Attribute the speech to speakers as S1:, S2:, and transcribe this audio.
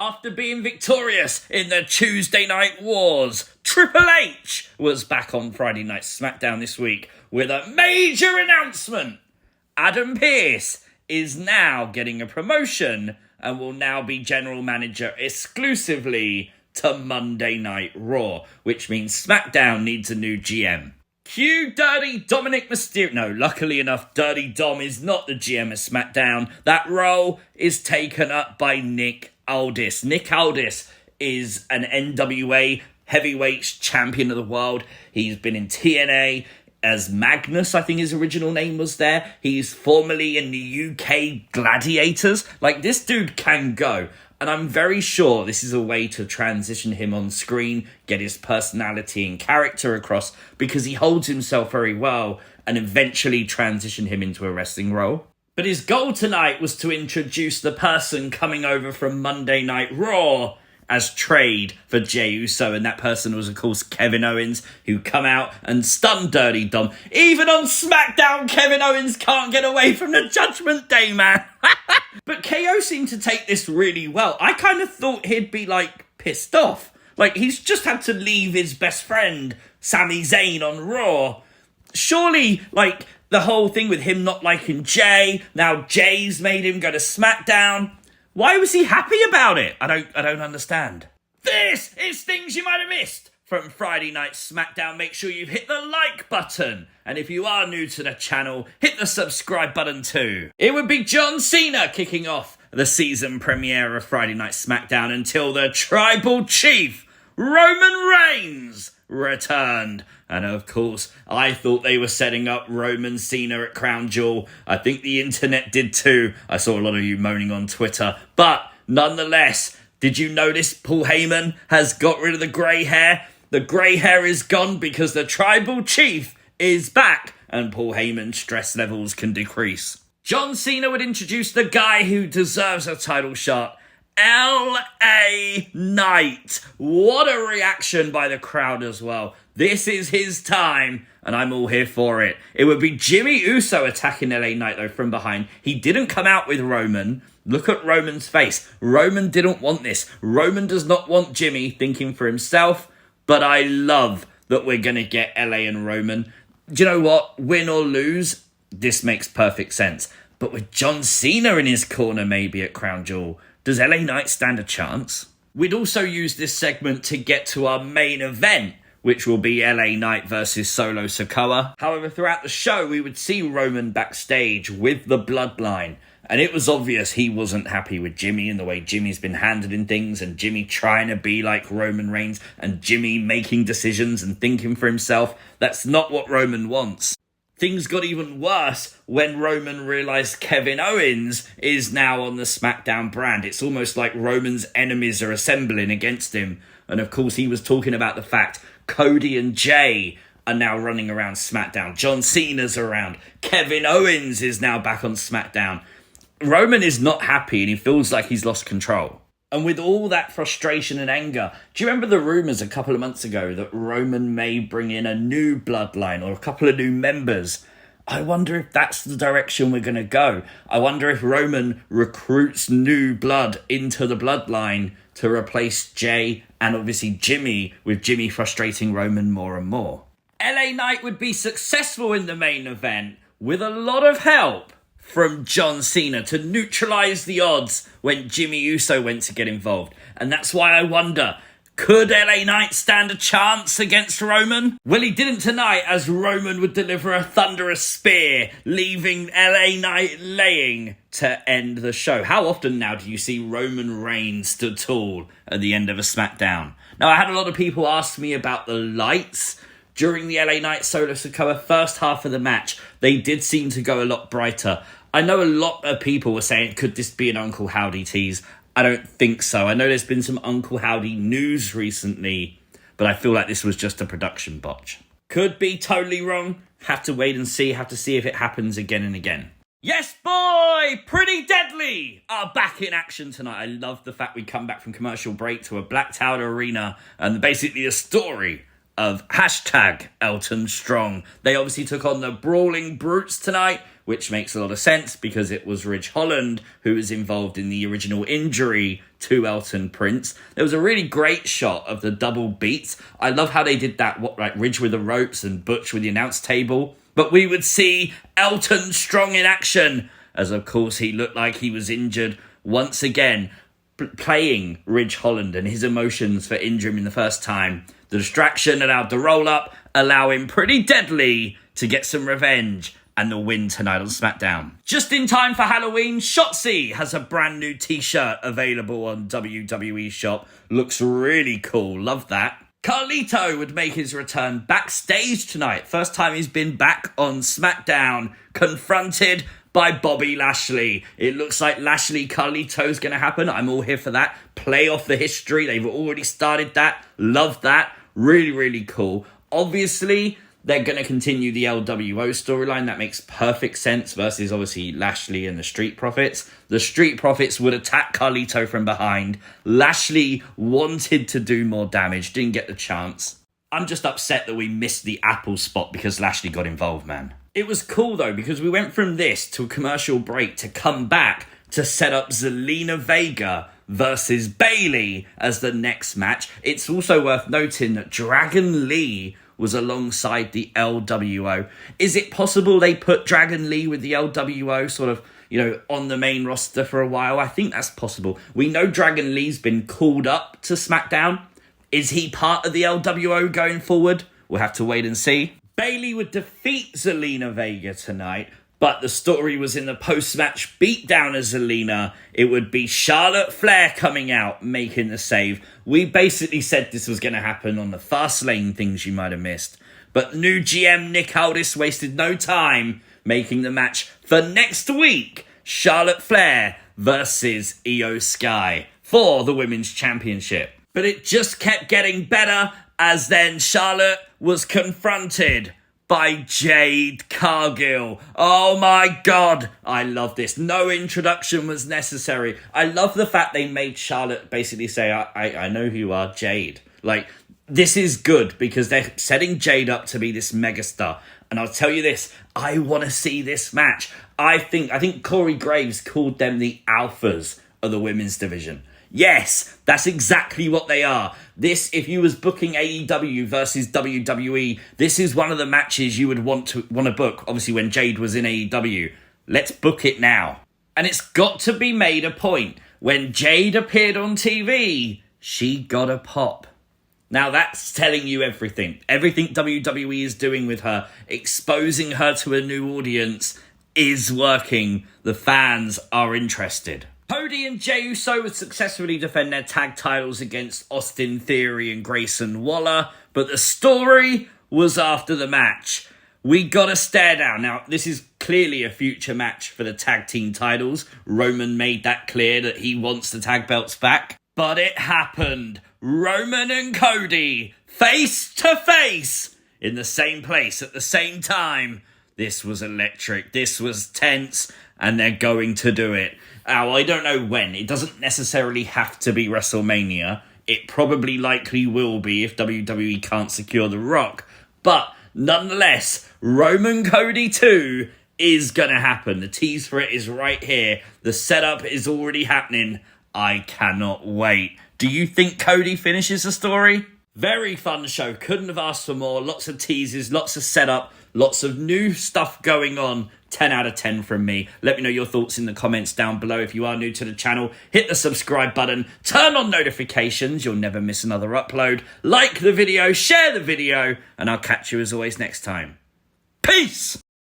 S1: After being victorious in the Tuesday Night Wars, Triple H was back on Friday Night SmackDown this week with a major announcement. Adam Pearce is now getting a promotion and will now be general manager exclusively to Monday Night Raw, which means SmackDown needs a new GM. Cue Dirty Dominic Mysterio. No, luckily enough, Dirty Dom is not the GM of SmackDown. That role is taken up by Nick Aldis. Nick Aldis is an NWA heavyweight champion of the world. He's been in TNA as Magnus, I think his original name was there. He's formerly in the UK Gladiators. Like, this dude can go. And I'm very sure this is a way to transition him on screen, get his personality and character across, because he holds himself very well, and eventually transition him into a wrestling role. But his goal tonight was to introduce the person coming over from Monday Night Raw as trade for Jey Uso, and that person was, of course, Kevin Owens, who come out and stunned Dirty Dom. Even on SmackDown, Kevin Owens can't get away from the Judgment Day, man. But KO seemed to take this really well. I kind of thought he'd be, pissed off. He's just had to leave his best friend, Sami Zayn, on Raw. Surely, the whole thing with him not liking Jey, now Jey's made him go to SmackDown. Why was he happy about it? I don't understand. This is things you might have missed from Friday Night SmackDown. Make sure you've hit the like button. And if you are new to the channel, hit the subscribe button too. It would be John Cena kicking off the season premiere of Friday Night SmackDown until the Tribal Chief, Roman Reigns, returned. And of course, I thought they were setting up Roman Cena at Crown Jewel. I think the internet did too. I saw a lot of you moaning on Twitter. But nonetheless, did you notice Paul Heyman has got rid of the grey hair? The grey hair is gone because the Tribal Chief is back and Paul Heyman's stress levels can decrease. John Cena would introduce the guy who deserves a title shot, LA Knight. What a reaction by the crowd as well. This is his time, and I'm all here for it. It would be Jimmy Uso attacking LA Knight, though, from behind. He didn't come out with Roman. Look at Roman's face. Roman didn't want this. Roman does not want Jimmy thinking for himself, but I love that we're going to get LA and Roman. Do you know what? Win or lose, this makes perfect sense. But with John Cena in his corner maybe at Crown Jewel, does LA Knight stand a chance? We'd also use this segment to get to our main event, which will be LA Knight versus Solo Sikoa. However, throughout the show, we would see Roman backstage with the Bloodline. And it was obvious he wasn't happy with Jimmy and the way Jimmy's been handling things, and Jimmy trying to be like Roman Reigns, and Jimmy making decisions and thinking for himself. That's not what Roman wants. Things got even worse when Roman realised Kevin Owens is now on the SmackDown brand. It's almost like Roman's enemies are assembling against him. And of course, he was talking about the fact Cody and Jade are now running around SmackDown. John Cena's around. Kevin Owens is now back on SmackDown. Roman is not happy and he feels like he's lost control. And with all that frustration and anger, do you remember the rumours a couple of months ago that Roman may bring in a new bloodline or a couple of new members? I wonder if that's the direction we're going to go. I wonder if Roman recruits new blood into the bloodline to replace Jey and obviously Jimmy, with Jimmy frustrating Roman more and more. LA Knight would be successful in the main event with a lot of help from John Cena to neutralise the odds when Jimmy Uso went to get involved. And that's why I wonder, could LA Knight stand a chance against Roman? Well, he didn't tonight, as Roman would deliver a thunderous spear, leaving LA Knight laying to end the show. How often now do you see Roman Reigns stood tall at the end of a SmackDown? Now, I had a lot of people ask me about the lights during the LA Knight Solo Sikoa first half of the match. They did seem to go a lot brighter. I know a lot of people were saying, could this be an Uncle Howdy tease? I don't think so. I know there's been some Uncle Howdy news recently, but I feel like this was just a production botch. Could be totally wrong. Have to wait and see. Have to see if it happens again and again. Yes, boy! Pretty Deadly are back in action tonight. I love the fact we come back from commercial break to a blacked out arena and basically a story of #Elton Strong. They obviously took on the Brawling Brutes tonight which makes a lot of sense because it was Ridge Holland who was involved in the original injury to Elton Prince. There was a really great shot of the double beats. I love how they did that, Ridge with the ropes and Butch with the announce table. But we would see Elton strong in action, as of course he looked like he was injured once again, playing Ridge Holland and his emotions for injuring him in the first time. The distraction allowed the roll-up, allowing Pretty Deadly to get some revenge and the win tonight on SmackDown. Just in time for Halloween, Shotzi has a brand new t-shirt available on WWE Shop. Looks really cool, love that. Carlito would make his return backstage tonight. First time he's been back on SmackDown, confronted by Bobby Lashley. It looks like Lashley Carlito's going to happen. I'm all here for that. Play off the history. They've already started that. Love that. Really, really cool. Obviously, they're going to continue the LWO storyline. That makes perfect sense versus obviously Lashley and the Street Profits. The Street Profits would attack Carlito from behind. Lashley wanted to do more damage, didn't get the chance. I'm just upset that we missed the Apple spot because Lashley got involved, man. It was cool though because we went from this to a commercial break to come back to set up Zelina Vega versus Bayley as the next match. It's also worth noting that Dragon Lee was alongside the LWO. Is it possible they put Dragon Lee with the LWO sort of, on the main roster for a while? I think that's possible. We know Dragon Lee's been called up to SmackDown. Is he part of the LWO going forward? We'll have to wait and see. Bayley would defeat Zelina Vega tonight, but the story was in the post-match beatdown of Zelina. It would be Charlotte Flair coming out, making the save. We basically said this was going to happen on the Fastlane things you might have missed. But new GM Nick Aldis wasted no time making the match for next week. Charlotte Flair versus Io Sky for the Women's Championship. But it just kept getting better as then Charlotte was confronted by Jade Cargill. Oh my God, I love this. No introduction was necessary. I love the fact they made Charlotte basically say, I know who you are, Jade. This is good because they're setting Jade up to be this megastar. And I'll tell you this, I want to see this match. I think Corey Graves called them the alphas of the women's division. Yes, that's exactly what they are. This, if you was booking AEW versus WWE, this is one of the matches you would want to book, obviously when Jade was in AEW. Let's book it now. And it's got to be made a point. When Jade appeared on TV, she got a pop. Now that's telling you everything. Everything WWE is doing with her, exposing her to a new audience, is working. The fans are interested. Cody and Jey Uso would successfully defend their tag titles against Austin Theory and Grayson Waller, but the story was after the match. We got a stare down. Now, this is clearly a future match for the tag team titles. Roman made that clear that he wants the tag belts back. But it happened. Roman and Cody, face to face, in the same place at the same time. This was electric. This was tense. And they're going to do it. Now, I don't know when. It doesn't necessarily have to be WrestleMania. It probably likely will be if WWE can't secure The Rock. But nonetheless, Roman Cody 2 is going to happen. The tease for it is right here. The setup is already happening. I cannot wait. Do you think Cody finishes the story? Very fun show. Couldn't have asked for more. Lots of teases, lots of setup, lots of new stuff going on. 10 out of 10 from me. Let me know your thoughts in the comments down below. If you are new to the channel, hit the subscribe button, turn on notifications, you'll never miss another upload. Like the video, share the video, and I'll catch you as always next time. Peace!